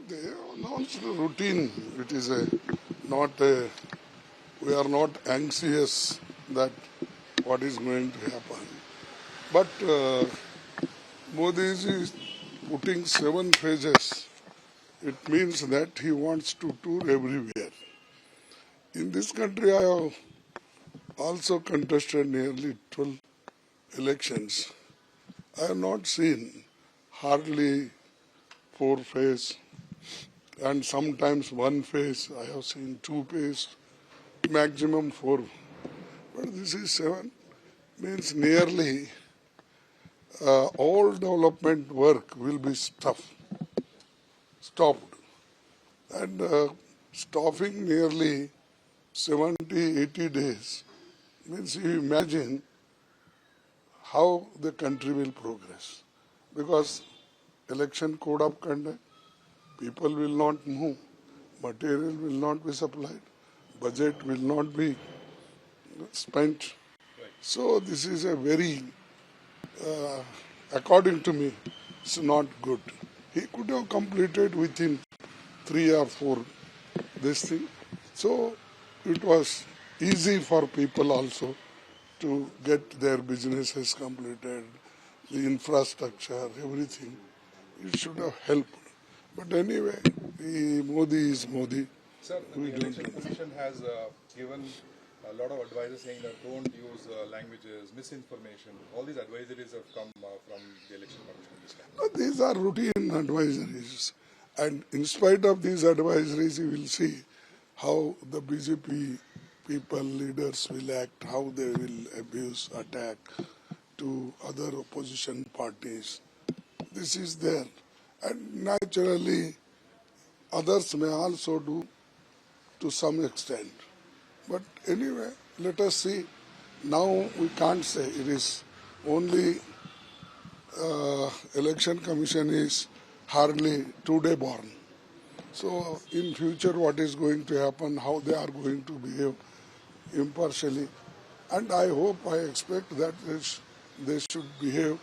they announced a routine. It is not a, we are not anxious that what is going to happen. But Modi is putting 7 phases. It means that he wants to tour everywhere. In this country, I have also contested nearly 12 elections. I have not seen hardly 4 phases, and sometimes 1 phase. I have seen 2 phases, maximum 4. But this is 7, means nearly all development work will be stopped. And stopping nearly 70, 80 days means you imagine how the country will progress. Because election code of conduct, people will not move, material will not be supplied, budget will not be spent. So this is a very, according to me, it's not good. He could have completed within 3 or 4 this thing. So it was easy for people also to get their businesses completed, the infrastructure, everything. It should have helped. But anyway, Modi is Modi. Sir, the Election Commission has given a lot of advice saying that don't use languages, misinformation. All these advisories have come from the Election Commission this time. No, these are routine advisories. And in spite of these advisories, you will see how the BJP people, leaders will act, how they will abuse, attack to other opposition parties. This is there. And naturally, others may also do to some extent. But anyway, let us see. Now we can't say it is only Election Commission is hardly today born. So in future what is going to happen, how they are going to behave impartially. And I hope, I expect that they should behave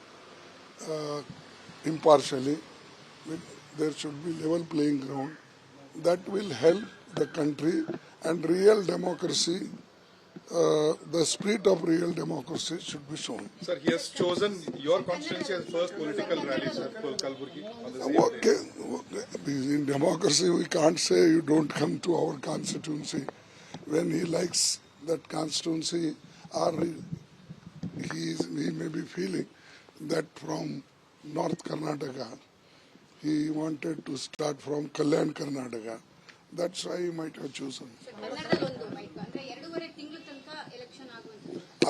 impartially. There should be level playing ground. That will help the country and real democracy, the spirit of real democracy should be shown. Sir, he has chosen your constituency as first political rally, sir, Kalburgi, on the same Okay. In democracy, we can't say you don't come to our constituency. When he likes that constituency, or he may be feeling that from North Karnataka, he wanted to start from Kalyan, Karnataka. That's why he might have chosen.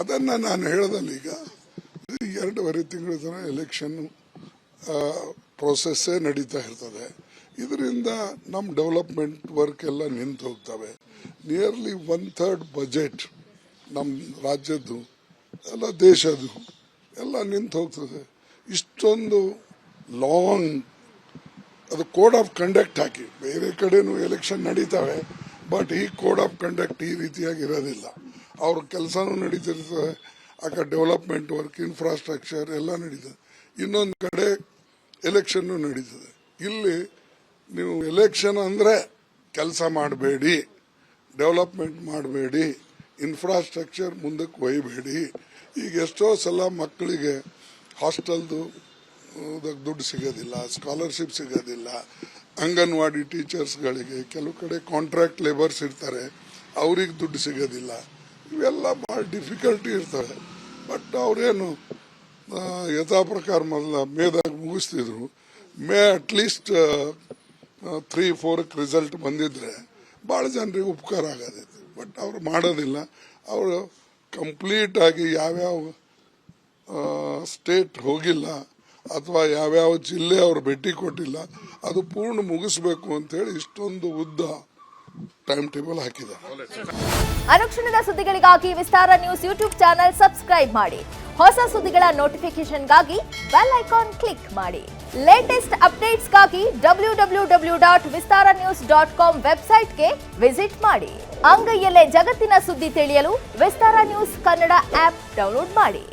ಅದನ್ನ ನಾನು ಹೇಳದಲ್ಲ ಈಗ 2.5 ತಿಂಗಳ ತನಕ election ಪ್ರೋಸೆಸ್ಸೇ ನಡೀತಾ ಇರ್ತದೆ. ಇದರಿಂದ ನಮ್ಮ development work ಎಲ್ಲ ನಿಂತು ಹೋಗ್ತವೆ. ನಿಯರ್ಲಿ 1/3 ಬಜೆಟ್ ನಮ್ಮ ರಾಜ್ಯದ್ದು ಎಲ್ಲ ದೇಶದ್ದು ಎಲ್ಲ ನಿಂತು ಹೋಗ್ತದೆ. ಇಷ್ಟೊಂದು ಲಾಂಗ್ ಅದು ಕೋಡ್ ಆಫ್ ಕಂಡಕ್ಟ್ ಹಾಕಿ, ಬೇರೆ ಕಡೆನೂ ಎಲೆಕ್ಷನ್ ನಡೀತವೆ, ಬಟ್ ಈ ಕೋಡ್ ಆಫ್ ಕಂಡಕ್ಟ್ ಈ ರೀತಿಯಾಗಿ ಇರೋದಿಲ್ಲ. ಅವ್ರ ಕೆಲಸನೂ ನಡೀತಿರ್ತದೆ, ಆ ಕಡೆ ಡೆವಲಪ್ಮೆಂಟ್ ವರ್ಕ್, ಇನ್ಫ್ರಾಸ್ಟ್ರಕ್ಚರ್ ಎಲ್ಲ ನಡೀತದೆ. ಇನ್ನೊಂದು ಕಡೆ ಎಲೆಕ್ಷನ್ನು ನಡೀತದೆ. ಇಲ್ಲಿ ನೀವು ಎಲೆಕ್ಷನ್ ಅಂದರೆ ಕೆಲಸ ಮಾಡಬೇಡಿ, ಡೆವಲಪ್ಮೆಂಟ್ ಮಾಡಬೇಡಿ, ಇನ್ಫ್ರಾಸ್ಟ್ರಕ್ಚರ್ ಮುಂದಕ್ಕೆ ಒಯ್ಯಬೇಡಿ. ಈಗ ಎಷ್ಟೋ ಸಲ ಮಕ್ಕಳಿಗೆ ಹಾಸ್ಟೆಲ್ದು ದುಡ್ಡು ಸಿಗೋದಿಲ್ಲ, ಸ್ಕಾಲರ್ಶಿಪ್ ಸಿಗೋದಿಲ್ಲ, ಅಂಗನವಾಡಿ ಟೀಚರ್ಸ್ಗಳಿಗೆ ಕೆಲವು ಕಡೆ ಕಾಂಟ್ರಾಕ್ಟ್ ಲೇಬರ್ಸ್ ಇರ್ತಾರೆ, ಅವ್ರಿಗೆ ದುಡ್ಡು ಸಿಗೋದಿಲ್ಲ. ಇವೆಲ್ಲ ಭಾಳ ಡಿಫಿಕಲ್ಟಿ ಇರ್ತವೆ. ಬಟ್ ಅವರೇನು ಯಥಾ ಪ್ರಕಾರ ಮೊದಲ ಮೇದಾಗ ಮುಗಿಸ್ತಿದ್ರು. ಅಟ್ಲೀಸ್ಟ್ 3-4 ರಿಸಲ್ಟ್ ಬಂದಿದ್ರೆ ಭಾಳ ಜನರಿಗೆ ಉಪಕಾರ ಆಗೋದೈತೆ. ಬಟ್ ಅವ್ರು ಮಾಡೋದಿಲ್ಲ. ಅವರು ಕಂಪ್ಲೀಟ್ ಆಗಿ ಯಾವ್ಯಾವ ಸ್ಟೇಟ್ ಹೋಗಿಲ್ಲ ಅಥವಾ ಯಾವ್ಯಾವ ಜಿಲ್ಲೆ ಅವರು ಭೇಟಿ ಕೊಟ್ಟಿಲ್ಲ, ಅದು ಪೂರ್ಣ ಮುಗಿಸ್ಬೇಕು ಅಂತೇಳಿ ಇಷ್ಟೊಂದು ಉದ್ದ ಟೈಮ್ ಟೇಬಲ್ ಹಾಕಿದ್ದಾರೆ. ಅನುಕ್ಷಣದ ಸುದ್ದಿಗಳಿಗಾಗಿ ವಿಸ್ತಾರ ನ್ಯೂಸ್ ಯೂಟ್ಯೂಬ್ ಚಾನೆಲ್ ಸಬ್ಸ್ಕ್ರೈಬ್ ಮಾಡಿ. ಹೊಸ ಸುದ್ದಿಗಳ ನೋಟಿಫಿಕೇಶನ್ಗಾಗಿ ಬೆಲ್ ಐಕಾನ್ ಕ್ಲಿಕ್ ಮಾಡಿ. ಲೇಟೆಸ್ಟ್ ಅಪ್ಡೇಟ್ಸ್ಗಾಗಿ www.vistaranews.com ವೆಬ್ಸೈಟ್ಗೆ ವಿಸಿಟ್ ಮಾಡಿ. ಅಂಗೈಯಲ್ಲೇ ಜಗತ್ತಿನ ಸುದ್ದಿ ತಿಳಿಯಲು ವಿಸ್ತಾರ ನ್ಯೂಸ್ ಕನ್ನಡ ಆಪ್ ಡೌನ್ಲೋಡ್ ಮಾಡಿ.